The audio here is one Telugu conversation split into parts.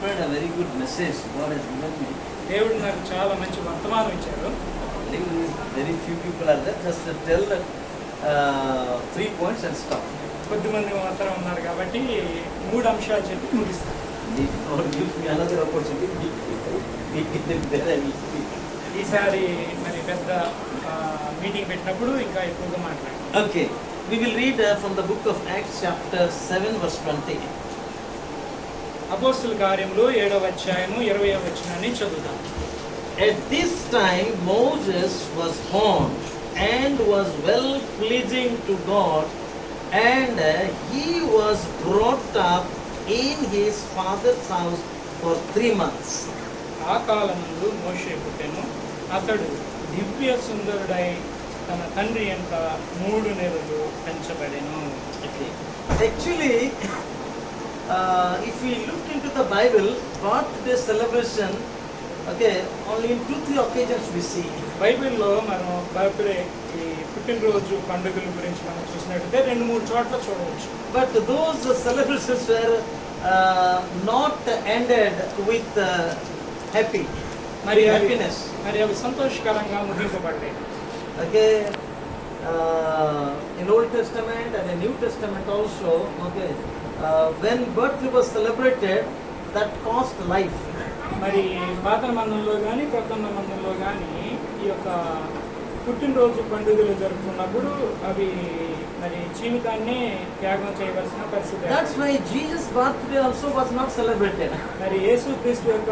prepared a very good message. God has given me. దేవుడు నాకు చాలా మంచి వర్తమానం ఇచ్చారు. Very few people are there. Just to tell 3 points and stop. కొద్దిమంది మాత్రం ఉన్నారు కాబట్టి 3 అంశాలు చెప్పి ముగిస్తాను. If God gives me another opportunity, ఈసారి మరి పెద్ద మీటింగ్ పెట్టినప్పుడు ఇంకా ఎక్కువగా మాట్లాడాలి. Okay, we will read from the book of Acts chapter 7 verse 20. అపోస్తుల కార్యములు 7వ అధ్యాయము 20వ వచనాన్ని చదువుదాం. At this time Moses was born and was well pleasing to God, and he was brought up in his father's house for 3 months. ఆ కాలమందు మోషే పుట్టెను. అతడు దివ్య సుందరుడై తన తండ్రి యొక్క 3 నెలలు పెంచబడెను. Okay. Actually, if we look into the Bible, birthday celebration, okay, only in 2-3 occasions we see. బైబిల్లో మనం బర్త్డే ఈ పుట్టినరోజు పండుగల గురించి మనం చూసినట్టయితే 2-3 చోట్ల చూడవచ్చు. But those celebrations were not ended with happy. Happiness. మరి అవి సంతోషకరంగా ముగింపబడ్డాయి. Okay, in Old Testament and in New Testament also, okay, when birthday was celebrated, that cost life. మరి పాత నిబంధనలో కానీ కొత్త నిబంధనలో కానీ ఈ యొక్క పుట్టినరోజు పండుగలు జరుపుకున్నప్పుడు అవి మరి జీవితాన్ని త్యాగం చేయవలసిన పరిస్థితి. That's why Jesus' birthday also was not celebrated. మరి యేసుక్రీస్తు యొక్క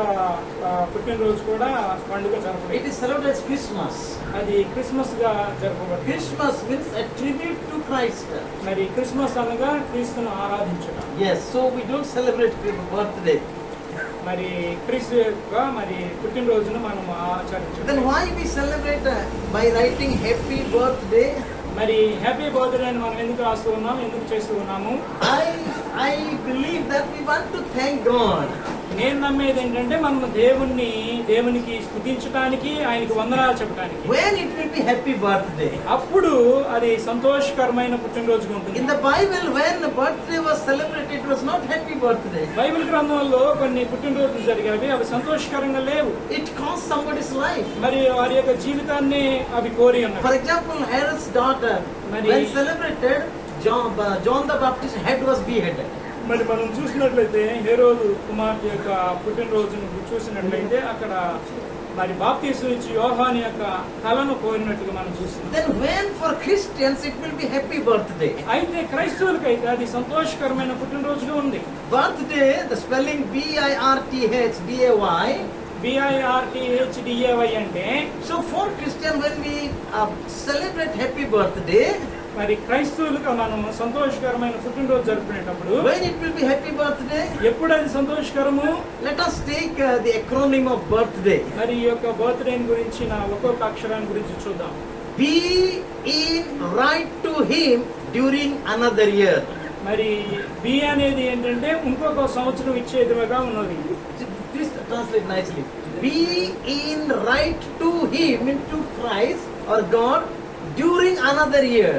పుట్టినరోజు కూడా పండుగ జరపలేదు. It is celebrated as Christmas. అది క్రిస్మస్ గా జరపబడింది. Christmas means a tribute to Christ. మరి క్రిస్మస్ అనగా క్రీస్తును ఆరాధించడం. Yes, so we don't celebrate birthday. మరి క్రీస్తు యొక్క మరి పుట్టినరోజును మనం ఆచరించాలి. Then why we celebrate by writing happy birthday? మరి హ్యాపీ బర్త్డే అని మనం ఎందుకు రాస్తూ ఉన్నాం, ఎందుకు చేస్తూ ఉన్నాము? I believe that we want to thank God. నేను నమ్మేది ఏంటంటే మనం దేవునికి స్తుతించడానికి, ఆయనకి వందనాలు చెప్పడానికి. When it will be happy birthday? అప్పుడు అది సంతోషకరమైన పుట్టినరోజుగా ఉంటుంది. In the Bible, when the birthday was celebrated, it was not happy birthday. Bible గ్రంథంలో కొన్ని పుట్టినరోజులు జరిగాయి, అవి సంతోషకరంగా లేవు. It cost somebody's life. మరి వారి యొక్క జీవితాన్ని అవి కోరి ఉన్నాయి. For example, Herod's daughter, when celebrated, John the Baptist head was beheaded. మరి మనం చూసినట్లయితే హేరోదు కుమార్తె యొక్క పుట్టినరోజును చూసినట్లయితే అక్కడ మరి బాప్తిస్మం ఇచ్చి యోహాను యొక్క తలను కోరినట్టుగా మనం చూస్తున్నాం. Then when for Christians it will be happy birthday. అయితే క్రైస్తవులకైతే అది సంతోషకరమైన పుట్టినరోజుగా ఉంది. Birthday, the spelling BIRTHDAY. BIRTHDAY అంటే So for Christian, when we celebrate happy birthday, మరి క్రైస్తవులకు మనం సంతోషకరమైన పుట్టినరోజు జరుపుకునేటప్పుడు when it will be happy birthday, ఎప్పుడు అది సంతోషకరము? let us take the acronym of birthday. మరి ఈ యొక్క బర్త్డే గురించి ఒక్కొక్క అక్షరాన్ని గురించి చూద్దాం. Be in right to him during another year. మరి బి అనేది ఏంటంటే ఇంకొక సంవత్సరం ఇచ్చేదిగా ఉన్నది. Please translate nicely. Be in right to him, into Christ or God, during another year.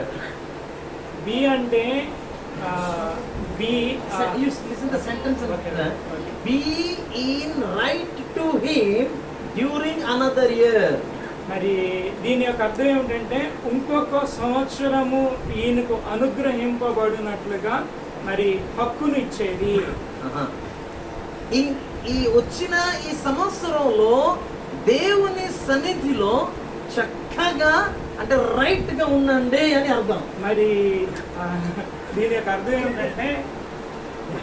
B అంటే You listen the sentence. Be in right to him during another year. మరి దీని యొక్క అర్థం ఏమిటంటే ఇంకొక సంవత్సరము ఈయనకు అనుగ్రహింపబడినట్లుగా మరి హక్కును ఇచ్చేది. ఈ వచ్చిన ఈ సంవత్సరంలో దేవుని సన్నిధిలో చక్కగా అంటే రైట్ గా ఉండండి అని అర్థం. మరి దీని యొక్క అర్థం ఏమిటంటే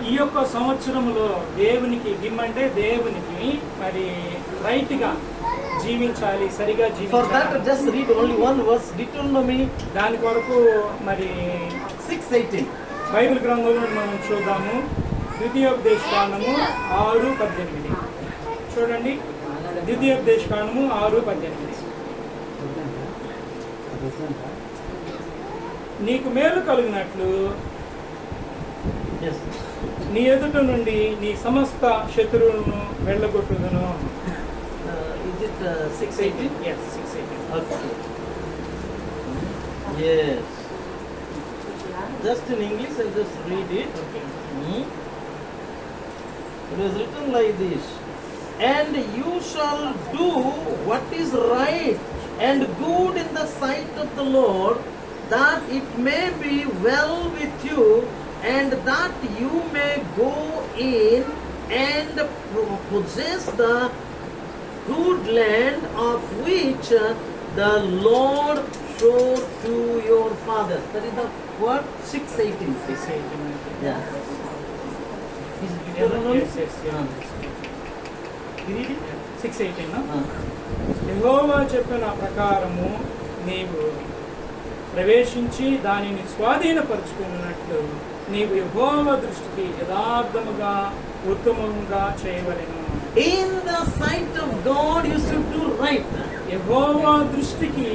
ఈ యొక్క సంవత్సరంలో దేవునికి గిమ్మంటే దేవునికి మరి రైట్ గా జీవించాలి, సరిగా జీవించాలి. For that just read only one verse, Deuteronomy. దాని కొరకు మరి 6:18 బైబిల్ గ్రంథంలో మనం చూద్దాము. ద్వితీయోపదేశకాండము 6:18 చూడండి. ద్వితీయోపదేశకాండము 6:18 నీకు మేలు కలిగినట్లు నీ ఎదుట నుండి నీ సమస్త శత్రువులను వెళ్ళగొట్టుదును. Is it 6:18? Yes, 6:18. Okay. Yes. Just in English, I'll just read it. Okay. It is written like this. And you shall do what is right and good in the sight of the Lord, that it may be well with you, and that you may go in and possess the good land of which the Lord showed to your fathers. That is the word 6:18. 6:18. Yeah. Is it Deuteronomy? Yes, yeah. Read it. 6:18. యెహోవా చెప్పిన ప్రకారము నీవు ప్రవేశించి దానిని స్వాధీనపరుచుకున్నట్లు నీవు యెహోవా దృష్టికి యథార్థముగా ఉత్తమంగా చేయవలెను. In the sight of God, you should do right. యెహోవా దృష్టికి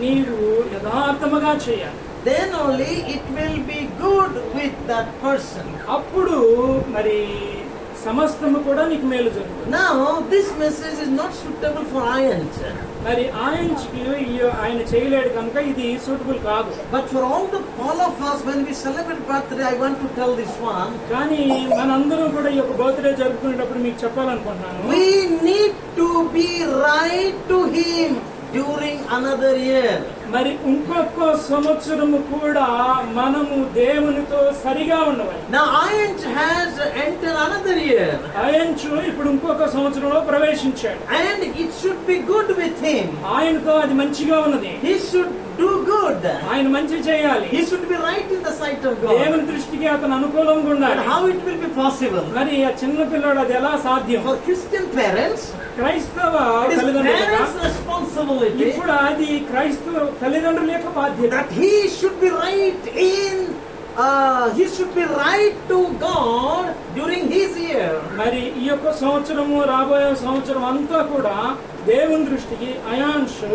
నీవు యథార్థముగా చేయాలి. Then only it will be good with that person. అప్పుడు మరి సమస్తము కూడా నీకు మేలు జరుగుతుంది. Now, this message is not suitable for Ayant. మరి ఆయన చేయలేడు కనుక ఇది సూటబుల్ కాదు. But for all of us, when we celebrate birthday, I want to tell this one. కానీ మనందరం కూడా ఈ యొక్క బర్త్డే జరుపుకునేటప్పుడు మీకు చెప్పాలనుకుంటున్నాను. We need to be right to Him during another year. మరి ఇంకొక సంవత్సరము కూడా మనము దేవునితో సరిగా ఉండవాలి. Now, Ayant has entered another year. ఆయన్చు ఇప్పుడు ఇంకొక సంవత్సరంలో ప్రవేశించాడు. And it should be good with him. ఆయనతో అది మంచిగా ఉన్నది. He should do good. ఆయన మంచి చేయాలి. He should be right in the sight of God. దేవుని దృష్టికి అతను అనుకూలంగా And ఉండాలి. how it will be possible? మరి ఆ చిన్న పిల్లోడు అది ఎలా సాధ్యం? For Christian parents, క్రైస్తవ it is తల్లిదండ్రుల parents' responsibility ఇప్పుడు అది క్రైస్తవ తల్లిదండ్రుల యొక్క బాధ్యత. that he should be right he should be right to God during his year. మరి ఈ యొక్క సంవత్సరము రాబోయే సంవత్సరం అంతా కూడా దేవుని దృష్టికి అయాన్షు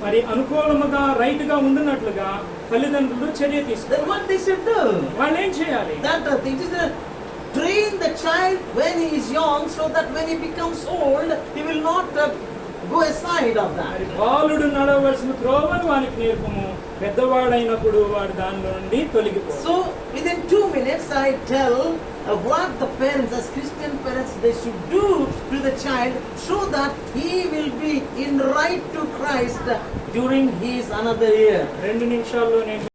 మరి అనుకూలముగా రైట్ గా ఉండినట్లుగా తల్లిదండ్రులు చర్య తీసుకుంటారు. Then what they should do? వాళ్ళు ఏం చేయాలి? That it is train the child when he is young, so that when he becomes old, he will not go aside of that. మరి బాలుడు నడవలసిన త్రోవను వానికి నేర్పము, పెద్దవాడైనప్పుడు వాడు దానిలో నుండి తొలగిపో. So within 2 minutes I tell what the parents, as Christian parents, they should do to the child so that he will be in right to Christ during his another year. 2 నిమిషాల్లో నేను